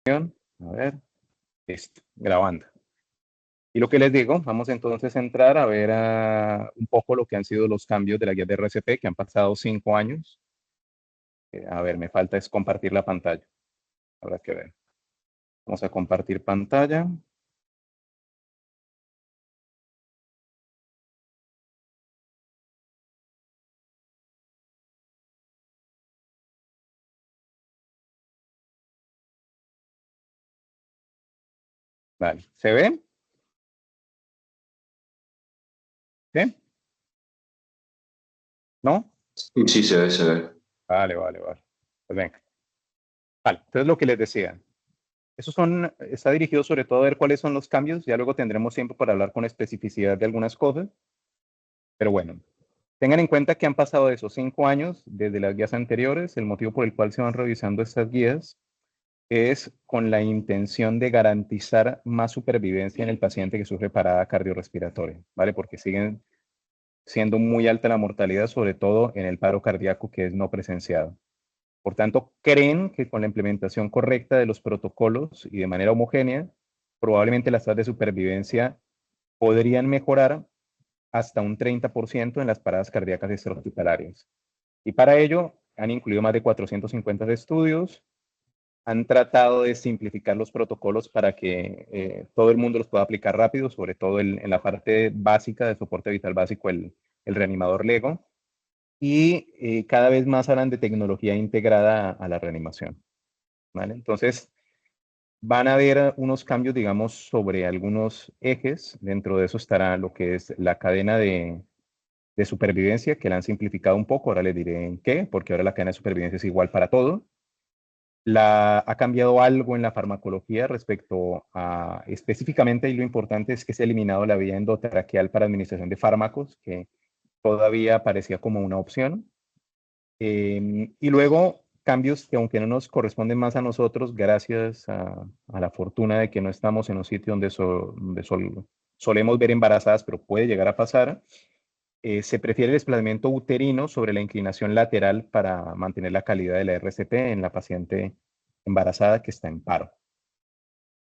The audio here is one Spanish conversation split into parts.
A ver, listo, grabando. Y lo que les digo, vamos entonces a entrar a ver un poco lo que han sido los cambios de la guía de RCP, que han pasado 5 años. A ver, me falta es compartir la pantalla. Habrá que ver. Vamos a compartir pantalla. Vale, ¿se ve? ¿Sí? ¿No? Sí, se ve, se ve. Vale, vale, vale. Pues venga. Vale, entonces lo que les decía. Está dirigido sobre todo a ver cuáles son los cambios. Ya luego tendremos tiempo para hablar con especificidad de algunas cosas. Pero bueno, tengan en cuenta que han pasado esos 5 años desde las guías anteriores. El motivo por el cual se van revisando estas guías es con la intención de garantizar más supervivencia en el paciente que sufre parada cardiorrespiratoria, ¿vale? Porque siguen siendo muy alta la mortalidad, sobre todo en el paro cardíaco que es no presenciado. Por tanto, creen que con la implementación correcta de los protocolos y de manera homogénea, probablemente las tasas de supervivencia podrían mejorar hasta un 30% en las paradas cardíacas extrahospitalarias. Y para ello han incluido más de 450 estudios, han tratado de simplificar los protocolos para que todo el mundo los pueda aplicar rápido, sobre todo en la parte básica de soporte vital básico, el reanimador LEGO, y cada vez más hablan de tecnología integrada a la reanimación, ¿vale? Entonces, van a haber unos cambios, digamos, sobre algunos ejes. Dentro de eso estará lo que es la cadena de supervivencia, que la han simplificado un poco. Ahora les diré en qué, porque ahora la cadena de supervivencia es igual para todo. Ha cambiado algo en la farmacología respecto a, específicamente, y lo importante es que se ha eliminado la vía endotraqueal para administración de fármacos, que todavía parecía como una opción. Y luego cambios que, aunque no nos corresponden más a nosotros, gracias a la fortuna de que no estamos en un sitio donde solemos ver embarazadas, pero puede llegar a pasar, se prefiere el desplazamiento uterino sobre la inclinación lateral para mantener la calidad de la RCP en la paciente embarazada que está en paro.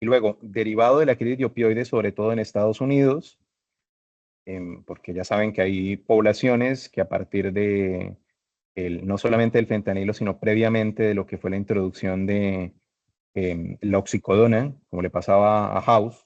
Y luego, derivado de la crisis de opioides, sobre todo en Estados Unidos, porque ya saben que hay poblaciones que a partir de no solamente del fentanilo, sino previamente de lo que fue la introducción de la oxicodona, como le pasaba a House,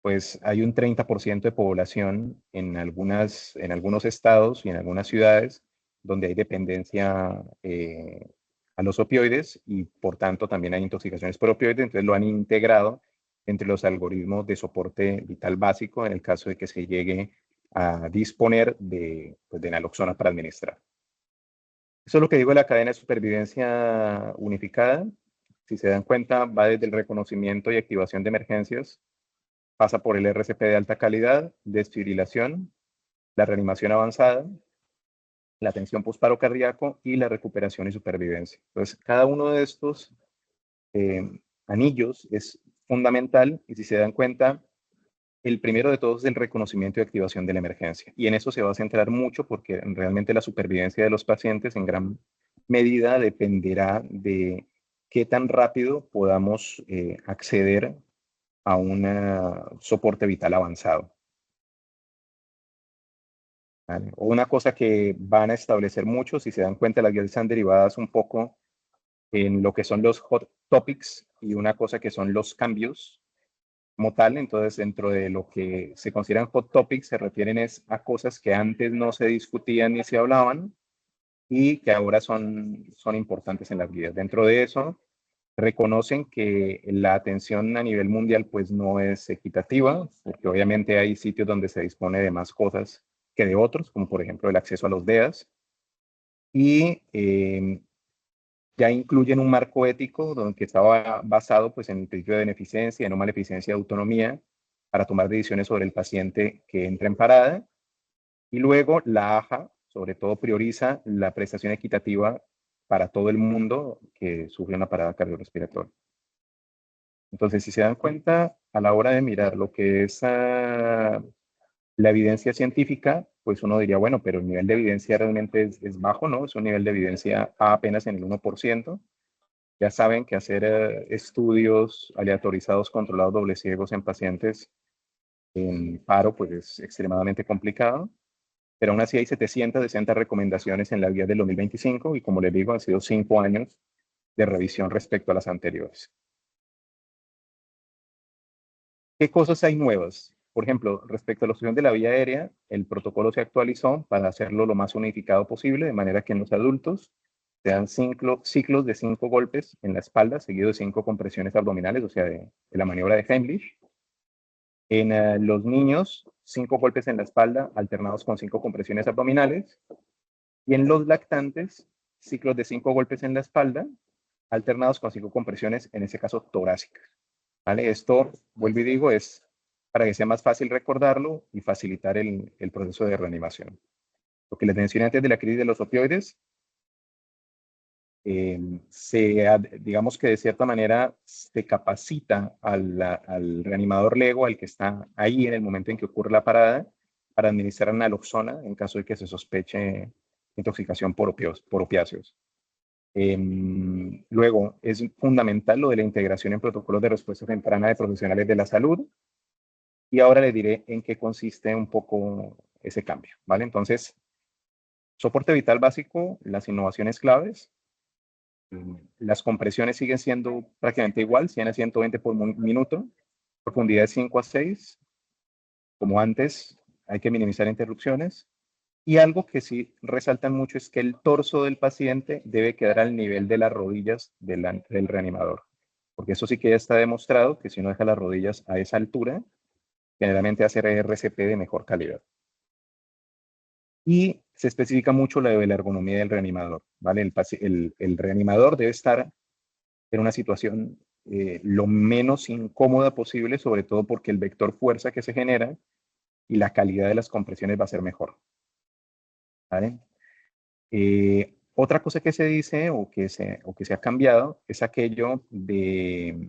pues hay un 30% de población en algunos estados y en algunas ciudades donde hay dependencia a los opioides y por tanto también hay intoxicaciones por opioides, entonces lo han integrado entre los algoritmos de soporte vital básico en el caso de que se llegue a disponer pues, de naloxona para administrar. Eso es lo que digo de la cadena de supervivencia unificada. Si se dan cuenta, va desde el reconocimiento y activación de emergencias, pasa por el RCP de alta calidad, desfibrilación, la reanimación avanzada, la atención postparo cardíaco y la recuperación y supervivencia. Entonces, cada uno de estos anillos es fundamental y si se dan cuenta, el primero de todos es el reconocimiento y activación de la emergencia. Y en eso se va a centrar mucho porque realmente la supervivencia de los pacientes en gran medida dependerá de qué tan rápido podamos acceder a un soporte vital avanzado. ¿Vale? Una cosa que van a establecer mucho, si se dan cuenta, las guías están derivadas un poco en lo que son los hot topics y una cosa que son los cambios como tal. Entonces, dentro de lo que se consideran hot topics, se refieren es a cosas que antes no se discutían ni se hablaban y que ahora son importantes en las guías. Dentro de eso, reconocen que la atención a nivel mundial pues no es equitativa, porque obviamente hay sitios donde se dispone de más cosas que de otros, como por ejemplo el acceso a los DEAs, y ya incluyen un marco ético donde estaba basado pues, en el principio de beneficencia, de no maleficencia, de autonomía, para tomar decisiones sobre el paciente que entra en parada. Y luego la AJA, sobre todo, prioriza la prestación equitativa para todo el mundo que sufre una parada cardiorrespiratoria. Entonces, si se dan cuenta, a la hora de mirar lo que es la evidencia científica, pues uno diría, bueno, pero el nivel de evidencia realmente es bajo, ¿no? Es un nivel de evidencia apenas en el 1%. Ya saben que hacer estudios aleatorizados controlados doble ciegos en pacientes en paro pues es extremadamente complicado, pero aún así hay 760 recomendaciones en la guía del 2025 y como les digo, han sido 5 años de revisión respecto a las anteriores. ¿Qué cosas hay nuevas? Por ejemplo, respecto a la obstrucción de la vía aérea, el protocolo se actualizó para hacerlo lo más unificado posible, de manera que en los adultos se dan ciclos de 5 golpes en la espalda, seguido de 5 compresiones abdominales, o sea, de la maniobra de Heimlich. En los niños, 5 golpes en la espalda, alternados con 5 compresiones abdominales. Y en los lactantes, ciclos de 5 golpes en la espalda, alternados con 5 compresiones, en ese caso torácicas. ¿Vale? Esto, vuelvo y digo, es para que sea más fácil recordarlo y facilitar el proceso de reanimación. Lo que les mencioné antes de la crisis de los opioides, digamos que de cierta manera se capacita al reanimador lego, al que está ahí en el momento en que ocurre la parada, para administrar naloxona en caso de que se sospeche intoxicación por opiáceos. Luego, es fundamental lo de la integración en protocolos de respuesta temprana de profesionales de la salud. Y ahora les diré en qué consiste un poco ese cambio, ¿vale? Entonces, soporte vital básico, las innovaciones claves, las compresiones siguen siendo prácticamente igual, 100 a 120 por minuto, profundidad de 5 a 6, como antes, hay que minimizar interrupciones. Y algo que sí resaltan mucho es que el torso del paciente debe quedar al nivel de las rodillas del reanimador, porque eso sí que ya está demostrado que si uno deja las rodillas a esa altura, generalmente hace RCP de mejor calidad. Y se especifica mucho la ergonomía del reanimador, ¿vale? El reanimador debe estar en una situación lo menos incómoda posible, sobre todo porque el vector fuerza que se genera y la calidad de las compresiones va a ser mejor, ¿vale? Otra cosa que se dice o que se ha cambiado es aquello de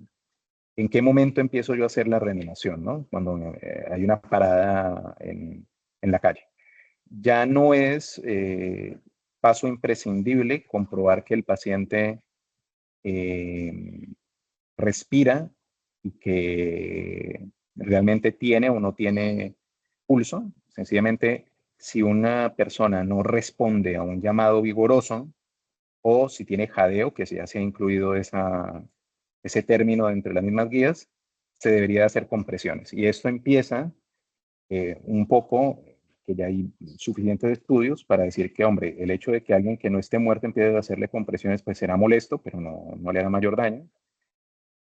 en qué momento empiezo yo a hacer la reanimación, ¿no? Cuando hay una parada en la calle. Ya no es paso imprescindible comprobar que el paciente respira y que realmente tiene o no tiene pulso. Sencillamente, si una persona no responde a un llamado vigoroso o si tiene jadeo, que ya se ha incluido ese término entre las mismas guías, se debería hacer compresiones. Y esto empieza un poco, que ya hay suficientes estudios para decir que, hombre, el hecho de que alguien que no esté muerto empiece a hacerle compresiones, pues será molesto, pero no le hará mayor daño.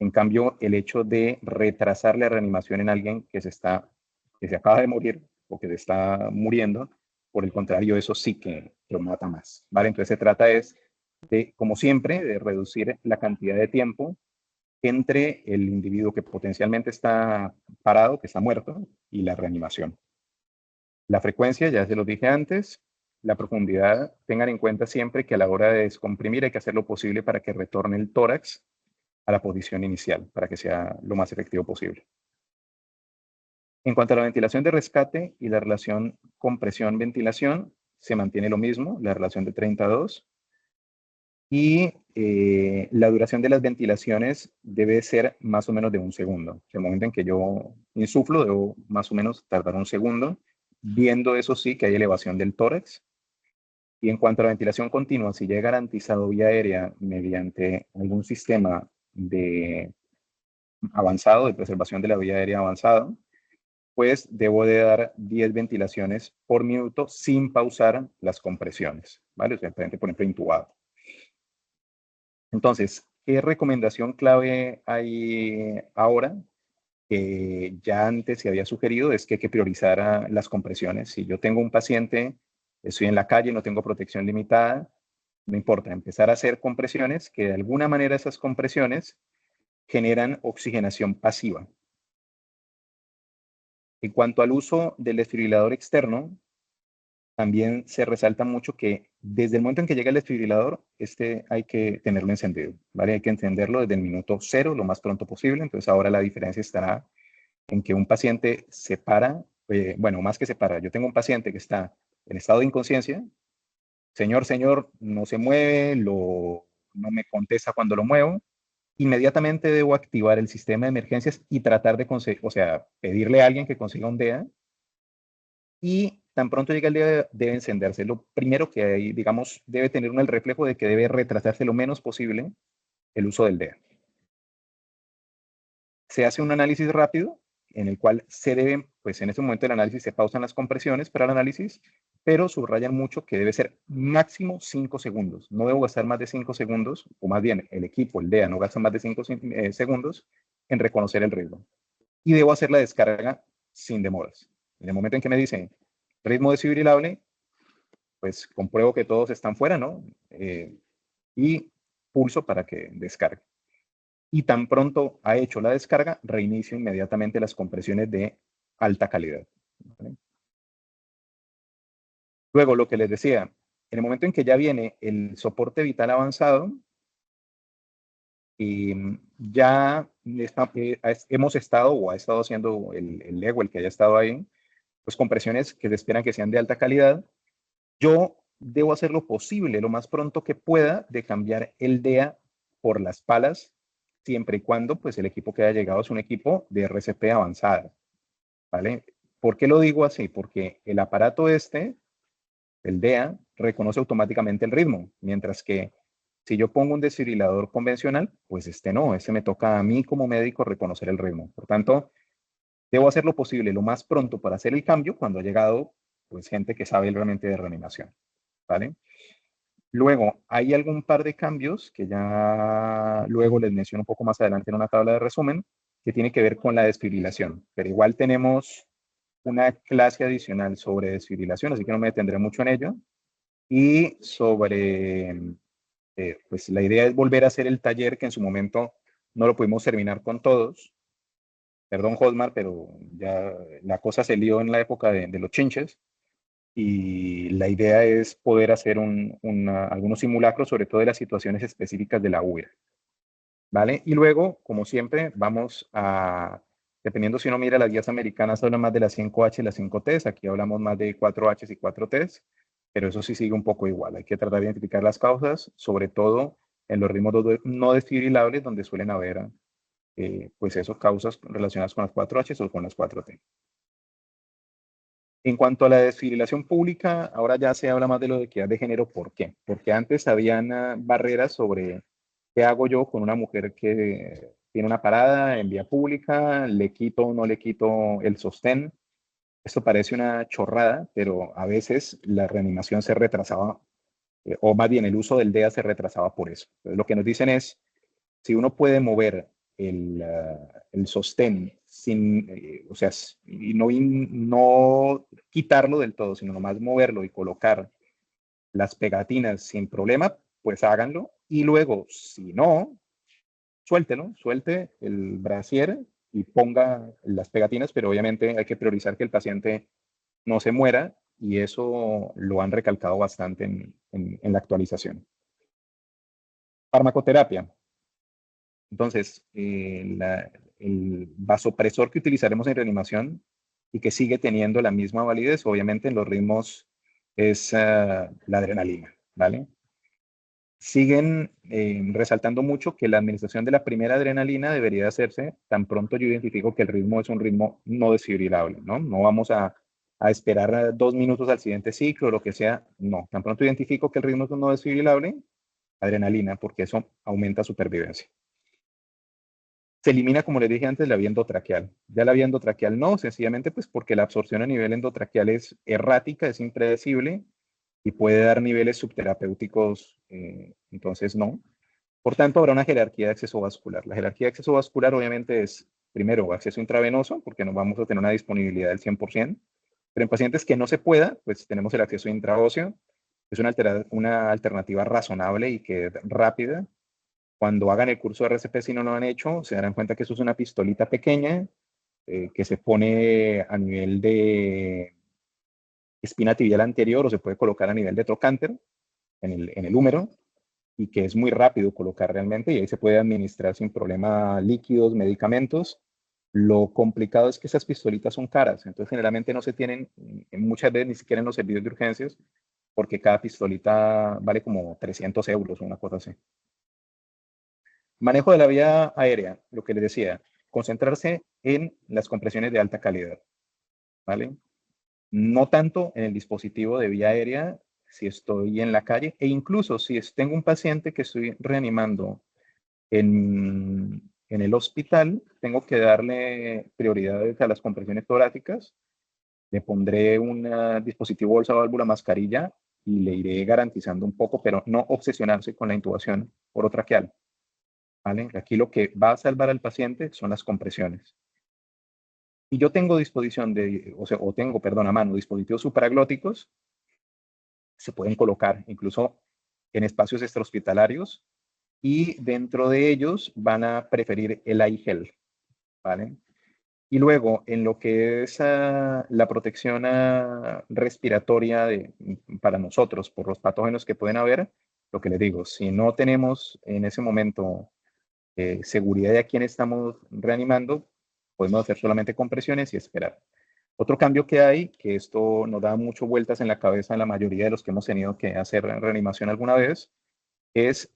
En cambio, el hecho de retrasar la reanimación en alguien que se acaba de morir o que se está muriendo, por el contrario, eso sí que lo mata más, ¿vale? Entonces se trata de, como siempre, de reducir la cantidad de tiempo entre el individuo que potencialmente está parado, que está muerto, y la reanimación. La frecuencia, ya se lo dije antes, la profundidad, tengan en cuenta siempre que a la hora de descomprimir hay que hacer lo posible para que retorne el tórax a la posición inicial, para que sea lo más efectivo posible. En cuanto a la ventilación de rescate y la relación compresión-ventilación, se mantiene lo mismo, la relación de 30-2. Y la duración de las ventilaciones debe ser más o menos de 1 segundo. El momento en que yo insuflo, debo más o menos tardar 1 segundo, viendo eso sí que hay elevación del tórax. Y en cuanto a la ventilación continua, si ya he garantizado vía aérea mediante algún sistema avanzado, de preservación de la vía aérea avanzado, pues debo de dar 10 ventilaciones por minuto sin pausar las compresiones, ¿vale? O sea, por ejemplo, intubado. Entonces, ¿qué recomendación clave hay ahora? Que ya antes se había sugerido es que hay que priorizar las compresiones. Si yo tengo un paciente, estoy en la calle, no tengo protección limitada, no importa, empezar a hacer compresiones, que de alguna manera esas compresiones generan oxigenación pasiva. En cuanto al uso del desfibrilador externo, también se resalta mucho que desde el momento en que llega el desfibrilador, hay que tenerlo encendido, ¿vale? Hay que encenderlo desde el minuto 0 lo más pronto posible. Entonces ahora la diferencia estará en que un paciente se para, bueno, más que se para, yo tengo un paciente que está en estado de inconsciencia, señor, no se mueve, lo no me contesta cuando lo muevo, inmediatamente debo activar el sistema de emergencias y tratar de conseguir, o sea, pedirle a alguien que consiga un DEA y tan pronto llega el día debe encenderse. Lo primero que hay, digamos, debe tener el reflejo de que debe retrasarse lo menos posible el uso del DEA. Se hace un análisis rápido en el cual se deben, pues en ese momento del análisis se pausan las compresiones para el análisis, pero subrayan mucho que debe ser máximo 5 segundos. No debo gastar más de 5 segundos, o más bien el equipo, el DEA, no gasta más de 5 segundos en reconocer el ritmo. Y debo hacer la descarga sin demoras. En el momento en que me dicen ritmo desfibrilable, pues compruebo que todos están fuera, ¿no? Y pulso para que descargue. Y tan pronto ha hecho la descarga, reinicio inmediatamente las compresiones de alta calidad. ¿Vale? Luego, lo que les decía, en el momento en que ya viene el soporte vital avanzado, ya hemos estado o ha estado haciendo el ego, el que haya estado ahí, pues compresiones que se esperan que sean de alta calidad. Yo debo hacer lo posible, lo más pronto que pueda, de cambiar el DEA por las palas, siempre y cuando pues, el equipo que haya llegado es un equipo de RCP avanzada. ¿Vale? ¿Por qué lo digo así? Porque el aparato este, el DEA, reconoce automáticamente el ritmo, mientras que si yo pongo un desfibrilador convencional, pues este no, ese me toca a mí como médico reconocer el ritmo. Por tanto, debo hacer lo posible lo más pronto para hacer el cambio cuando ha llegado pues gente que sabe realmente de reanimación, ¿vale? Luego, hay algún par de cambios que ya luego les menciono un poco más adelante en una tabla de resumen, que tiene que ver con la desfibrilación, pero igual tenemos una clase adicional sobre desfibrilación, así que no me detendré mucho en ello. Y sobre, pues la idea es volver a hacer el taller que en su momento no lo pudimos terminar con todos. Perdón, Hosmar, pero ya la cosa se lió en la época de los chinches y la idea es poder hacer algunos simulacros, sobre todo de las situaciones específicas de la huida. ¿Vale? Y luego, como siempre, vamos a, dependiendo si uno mira las guías americanas, habla más de las 5H y las 5Ts, aquí hablamos más de 4H y 4Ts, pero eso sí sigue un poco igual. Hay que tratar de identificar las causas, sobre todo en los ritmos no desfibrilables, donde suelen haber, pues, esas causas relacionadas con las 4H o con las 4T. En cuanto a la desfibrilación pública, ahora ya se habla más de lo de equidad de género. ¿Por qué? Porque antes habían barreras sobre qué hago yo con una mujer que tiene una parada en vía pública, le quito o no le quito el sostén. Esto parece una chorrada, pero a veces la reanimación se retrasaba, o más bien el uso del DEA se retrasaba por eso. Entonces, lo que nos dicen es, si uno puede mover el sostén sin, o sea, y no quitarlo del todo, sino nomás moverlo y colocar las pegatinas sin problema, pues háganlo. Y luego, si no, suéltelo, suelte el brasier y ponga las pegatinas, pero obviamente hay que priorizar que el paciente no se muera y eso lo han recalcado bastante en la actualización. Farmacoterapia. Entonces, el vasopresor que utilizaremos en reanimación y que sigue teniendo la misma validez, obviamente en los ritmos, es la adrenalina, ¿vale? Siguen resaltando mucho que la administración de la primera adrenalina debería hacerse tan pronto yo identifico que el ritmo es un ritmo no desfibrilable, ¿no? No vamos a esperar 2 minutos al siguiente ciclo o lo que sea, no. Tan pronto identifico que el ritmo es un no desfibrilable, adrenalina, porque eso aumenta supervivencia. Se elimina, como les dije antes, la vía endotraqueal. Ya la vía endotraqueal no, sencillamente pues porque la absorción a nivel endotraqueal es errática, es impredecible y puede dar niveles subterapéuticos, entonces no. Por tanto, habrá una jerarquía de acceso vascular. La jerarquía de acceso vascular obviamente es, primero, acceso intravenoso, porque no vamos a tener una disponibilidad del 100%, pero en pacientes que no se pueda, pues tenemos el acceso intraóseo. Es una alternativa razonable y que es rápida. Cuando hagan el curso de RCP, si no lo han hecho, se darán cuenta que eso es una pistolita pequeña que se pone a nivel de espina tibial anterior o se puede colocar a nivel de trocánter en el húmero y que es muy rápido colocar realmente y ahí se puede administrar sin problema líquidos, medicamentos. Lo complicado es que esas pistolitas son caras, entonces generalmente no se tienen muchas veces ni siquiera en los servicios de urgencias porque cada pistolita vale como 300 euros o una cosa así. Manejo de la vía aérea, lo que les decía, concentrarse en las compresiones de alta calidad, ¿vale? No tanto en el dispositivo de vía aérea si estoy en la calle, e incluso si tengo un paciente que estoy reanimando en el hospital, tengo que darle prioridades a las compresiones torácicas. Le pondré un dispositivo bolsa, válvula, mascarilla y le iré garantizando un poco, pero no obsesionarse con la intubación orotraqueal, ¿vale? Aquí lo que va a salvar al paciente son las compresiones. Y yo tengo disposición de, o tengo, perdón, a mano, dispositivos supraglóticos, se pueden colocar incluso en espacios extrahospitalarios y dentro de ellos van a preferir el iGel, ¿vale? Y luego, en lo que es la protección respiratoria para nosotros por los patógenos que pueden haber, lo que les digo, si no tenemos en ese momento seguridad de a quién estamos reanimando, podemos hacer solamente compresiones y esperar. Otro cambio que hay, que esto nos da mucho vueltas en la cabeza a la mayoría de los que hemos tenido que hacer reanimación alguna vez, es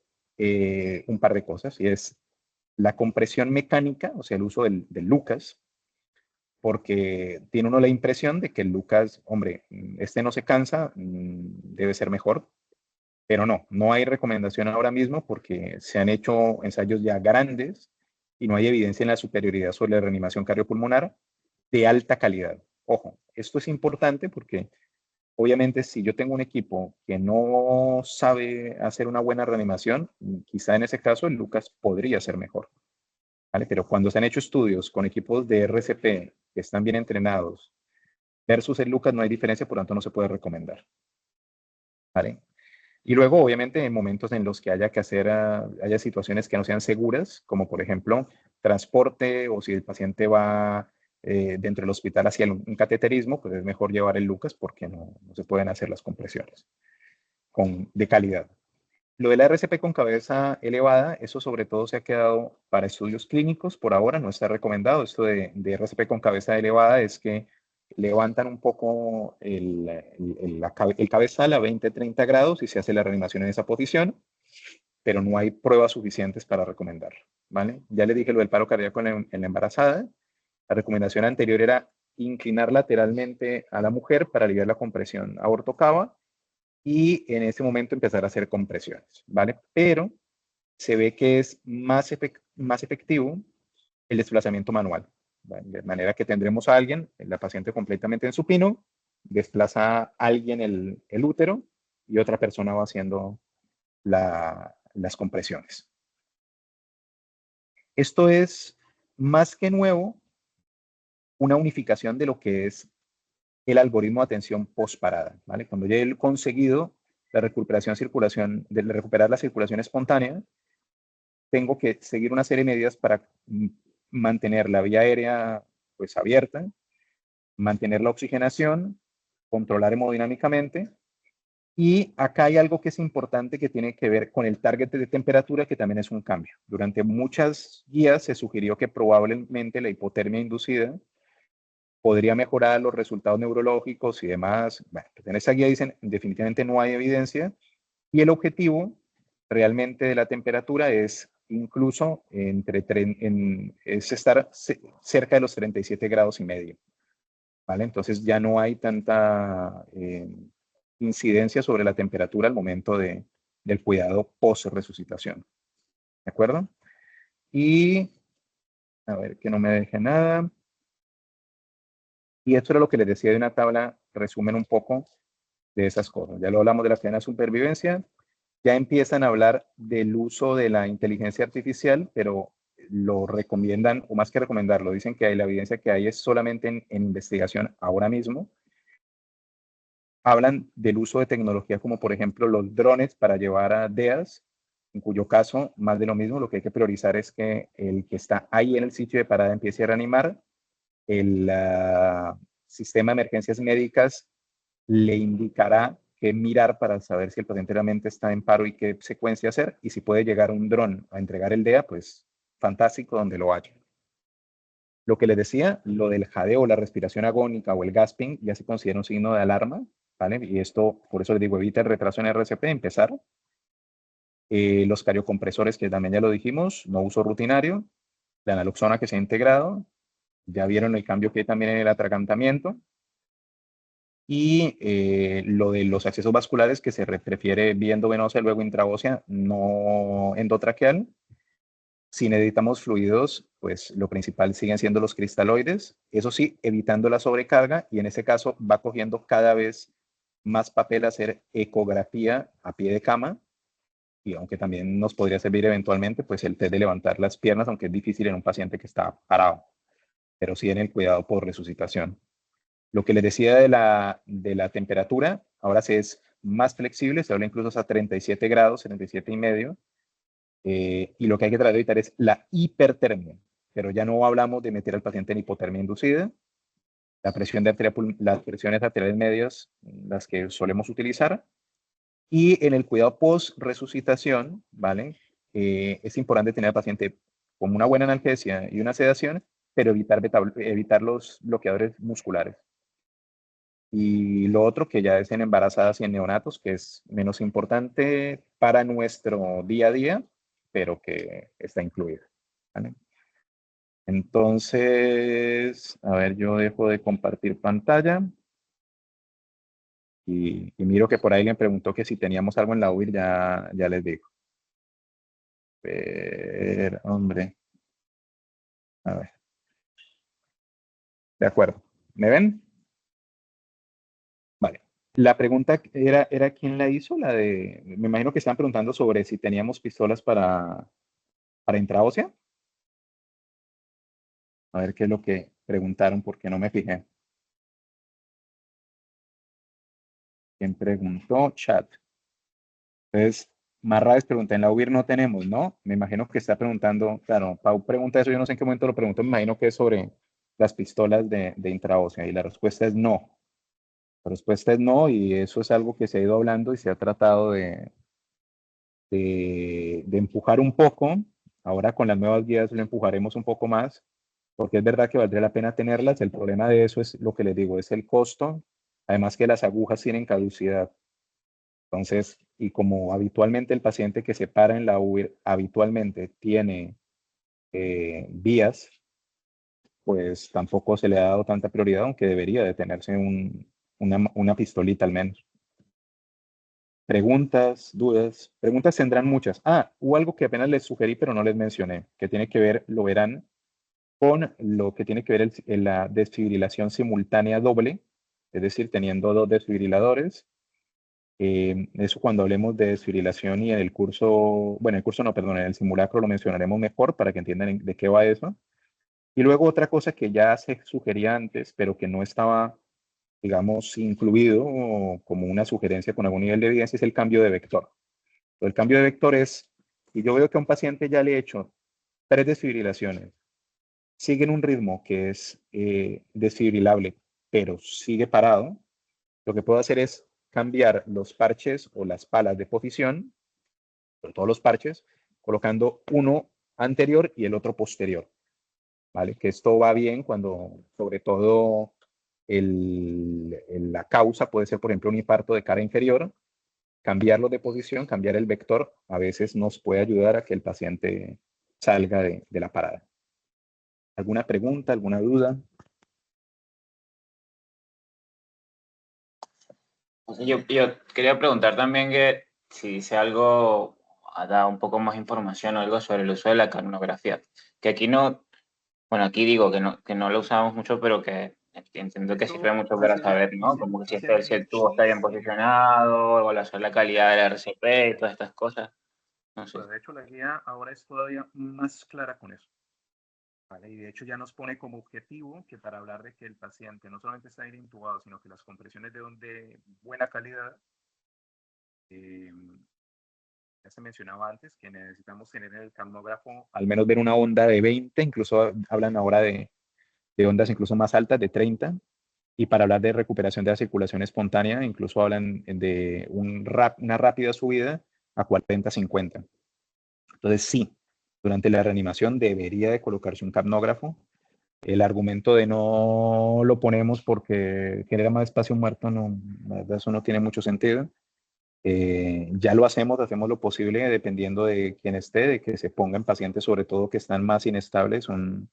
un par de cosas, y es la compresión mecánica, o sea, el uso del Lucas, porque tiene uno la impresión de que el Lucas, hombre, este no se cansa, debe ser mejor, pero no, no hay recomendación ahora mismo porque se han hecho ensayos ya grandes y no hay evidencia en la superioridad sobre la reanimación cardiopulmonar de alta calidad. Ojo, esto es importante porque obviamente si yo tengo un equipo que no sabe hacer una buena reanimación, quizá en ese caso el Lucas podría ser mejor, ¿vale? Pero cuando se han hecho estudios con equipos de RCP que están bien entrenados versus el Lucas no hay diferencia, por lo tanto no se puede recomendar, ¿vale? Y luego, obviamente, en momentos en los que haya que hacer, haya situaciones que no sean seguras, como por ejemplo transporte o si el paciente va dentro del hospital hacia un cateterismo, pues es mejor llevar el Lucas porque no se pueden hacer las compresiones de calidad. Lo de la RCP con cabeza elevada, eso sobre todo se ha quedado para estudios clínicos, por ahora no está recomendado. Esto de RCP con cabeza elevada es que levantan un poco el cabezal a 20-30 grados y se hace la reanimación en esa posición, pero no hay pruebas suficientes para recomendarlo, ¿vale? Ya le dije lo del paro cardíaco en la embarazada. La recomendación anterior era inclinar lateralmente a la mujer para aliviar la compresión aorto-cava y en ese momento empezar a hacer compresiones, ¿vale? Pero se ve que es más efectivo el desplazamiento manual, ¿vale? De manera que tendremos a alguien, la paciente completamente en supino, desplaza a alguien el útero y otra persona va haciendo las compresiones. Esto es más que nuevo, una unificación de lo que es el algoritmo de atención postparada, ¿vale? Cuando ya he conseguido la circulación, de recuperar la circulación espontánea, tengo que seguir una serie de medidas para mantener la vía aérea pues abierta, mantener la oxigenación, controlar hemodinámicamente. Y acá hay algo que es importante que tiene que ver con el target de temperatura, que también es un cambio. Durante muchas guías se sugirió que probablemente la hipotermia inducida podría mejorar los resultados neurológicos y demás. Bueno, pues en esa guía dicen definitivamente no hay evidencia y el objetivo realmente de la temperatura es incluso es estar cerca de los 37 grados y medio, ¿vale? Entonces ya no hay tanta incidencia sobre la temperatura al momento del cuidado post-resucitación, ¿de acuerdo? Y a ver que no me deje nada. Y esto era lo que les decía de una tabla, resumen un poco de esas cosas. Ya lo hablamos de la cadena de supervivencia, ya empiezan a hablar del uso de la inteligencia artificial, pero lo recomiendan, o más que recomendarlo, dicen que la evidencia que hay es solamente en investigación ahora mismo. Hablan del uso de tecnología como por ejemplo los drones para llevar a DEAs, en cuyo caso, más de lo mismo, lo que hay que priorizar es que el que está ahí en el sitio de parada empiece a reanimar, el sistema de emergencias médicas le indicará qué mirar para saber si el paciente realmente está en paro y qué secuencia hacer, y si puede llegar un dron a entregar el DEA, pues fantástico donde lo haya. Lo que les decía, lo del jadeo, la respiración agónica o el gasping ya se considera un signo de alarma, ¿vale? Y esto, por eso les digo, evita el retraso en RCP, empezar. Los cariocompresores, que también ya lo dijimos, no uso rutinario. La naloxona que se ha integrado. Ya vieron el cambio que hay también en el atragantamiento. Y lo de los accesos vasculares, que se prefiere vía endovenosa y luego intraósea, no endotraqueal. Si necesitamos fluidos, pues lo principal siguen siendo los cristaloides, eso sí, evitando la sobrecarga, y en ese caso va cogiendo cada vez más papel hacer ecografía a pie de cama, y aunque también nos podría servir eventualmente, pues el test de levantar las piernas, aunque es difícil en un paciente que está parado, pero sí en el cuidado por resucitación. Lo que les decía de la temperatura, ahora sí es más flexible, se habla incluso hasta 37 grados, 37 y medio, y lo que hay que tratar de evitar es la hipertermia, pero ya no hablamos de meter al paciente en hipotermia inducida. La presión de arteria, las presiones arteriales medias, las que solemos utilizar. Y en el cuidado post-resucitación, ¿vale? Es importante tener al paciente con una buena analgesia y una sedación, pero evitar los bloqueadores musculares. Y lo otro que ya es en embarazadas y en neonatos, que es menos importante para nuestro día a día, pero que está incluido. ¿Vale? Entonces, a ver, yo dejo de compartir pantalla y miro que por ahí alguien preguntó que si teníamos algo en la UIR, ya les digo. Pero, hombre, a ver. De acuerdo. ¿Me ven? Vale. La pregunta era quién la hizo, me imagino que estaban preguntando sobre si teníamos pistolas para intraósea. A ver qué es lo que preguntaron, porque no me fijé. ¿Quién preguntó? Chat. Entonces, Marraes pregunta, en la UBIR no tenemos, ¿no? Me imagino que está preguntando, claro, Pau pregunta eso, yo no sé en qué momento lo pregunto, me imagino que es sobre las pistolas de intraósea, y la respuesta es no. La respuesta es no, y eso es algo que se ha ido hablando y se ha tratado de empujar un poco. Ahora con las nuevas guías lo empujaremos un poco más, porque es verdad que valdría la pena tenerlas. El problema de eso es lo que les digo, es el costo. Además que las agujas tienen caducidad. Entonces, y como habitualmente el paciente que se para en la UIR habitualmente tiene vías, pues tampoco se le ha dado tanta prioridad, aunque debería de tenerse una pistolita al menos. Preguntas, dudas. Preguntas tendrán muchas. Hubo algo que apenas les sugerí, pero no les mencioné, que tiene que ver, lo verán, con lo que tiene que ver en la desfibrilación simultánea doble, es decir, teniendo dos desfibriladores. Eso cuando hablemos de desfibrilación y en el curso, bueno, el curso no, perdón, en el simulacro lo mencionaremos mejor para que entiendan de qué va eso. Y luego otra cosa que ya se sugería antes, pero que no estaba, digamos, incluido como una sugerencia con algún nivel de evidencia, es el cambio de vector. El cambio de vector es, y yo veo que a un paciente ya le he hecho 3 desfibrilaciones, sigue en un ritmo que es desfibrilable, pero sigue parado, lo que puedo hacer es cambiar los parches o las palas de posición, sobre todo los parches, colocando uno anterior y el otro posterior. ¿Vale? Que esto va bien cuando, sobre todo, la causa puede ser, por ejemplo, un infarto de cara inferior. Cambiarlo de posición, cambiar el vector, a veces nos puede ayudar a que el paciente salga de la parada. ¿Alguna pregunta, alguna duda? Yo quería preguntar también que si dice algo, ha dado un poco más información o algo sobre el uso de la capnografía. Que aquí no, bueno, aquí digo que no lo usamos mucho, pero que entiendo que sirve mucho para saber, ¿no? Como que si el tubo está bien posicionado, evaluar la calidad del RCP y todas estas cosas. No sé. Pero de hecho la guía ahora es todavía más clara con eso. ¿Vale? Y de hecho ya nos pone como objetivo que para hablar de que el paciente no solamente está bien intubado, sino que las compresiones de buena calidad, ya se mencionaba antes, que necesitamos tener en el capnógrafo al menos ver una onda de 20, incluso hablan ahora de ondas incluso más altas, de 30, y para hablar de recuperación de la circulación espontánea, incluso hablan de una rápida subida a 40, 50. Entonces sí, durante la reanimación debería de colocarse un capnógrafo. El argumento de no lo ponemos porque genera más espacio muerto, no, la verdad eso no tiene mucho sentido. Ya lo hacemos lo posible dependiendo de quién esté, de que se pongan pacientes, sobre todo que están más inestables, un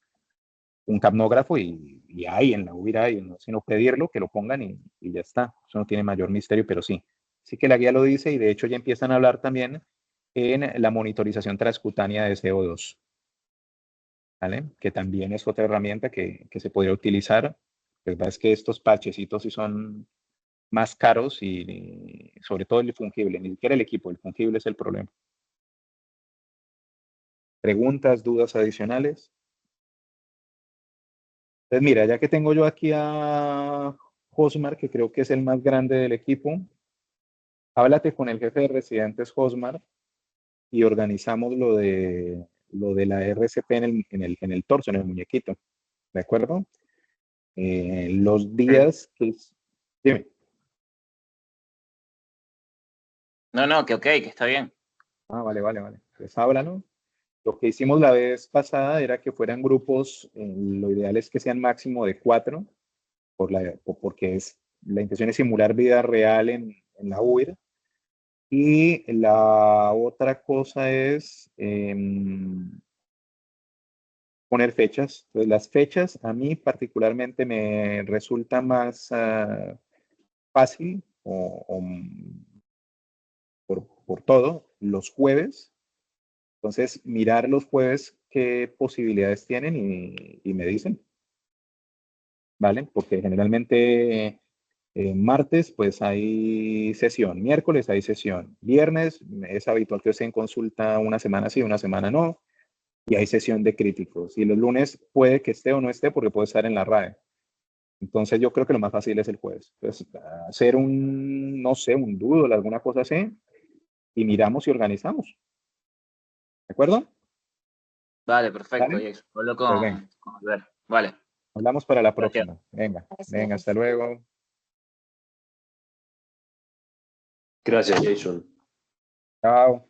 capnógrafo y hay en la UBIR hay, no sino pedirlo, que lo pongan y ya está. Eso no tiene mayor misterio, pero sí. Sí que la guía lo dice y de hecho ya empiezan a hablar también en la monitorización transcutánea de CO2, ¿vale? Que también es otra herramienta que se podría utilizar. La verdad es que estos parchecitos sí son más caros y sobre todo el fungible, ni siquiera el equipo, el fungible es el problema. ¿Preguntas, dudas adicionales? Entonces, mira, ya que tengo yo aquí a Josmar, que creo que es el más grande del equipo, háblate con el jefe de residentes Josmar y organizamos lo de la RCP en el torso, en el muñequito. ¿De acuerdo? Los días que... Dime. No, que ok, que está bien. Ah, vale, vale, vale. Pues háblalo. Lo que hicimos la vez pasada era que fueran grupos, lo ideal es que sean máximo de 4, porque la intención es simular vida real en la UIR. Y la otra cosa es poner fechas. Entonces, las fechas a mí particularmente me resulta más fácil por todo los jueves. Entonces, mirar los jueves qué posibilidades tienen y me dicen, ¿vale? Porque generalmente martes pues hay sesión, miércoles hay sesión, viernes es habitual que estén en consulta una semana sí, una semana no, y hay sesión de críticos. Y los lunes puede que esté o no esté porque puede estar en la RAE. Entonces yo creo que lo más fácil es el jueves. Entonces, hacer no sé, un doodle, alguna cosa así, y miramos y organizamos. ¿De acuerdo? Vale, perfecto, ¿Vale? Jason. Hablo Pues venga, con Albert. Vale, hablamos para la gracias. próxima. Venga, venga, hasta luego. Gracias, Jason. Chao.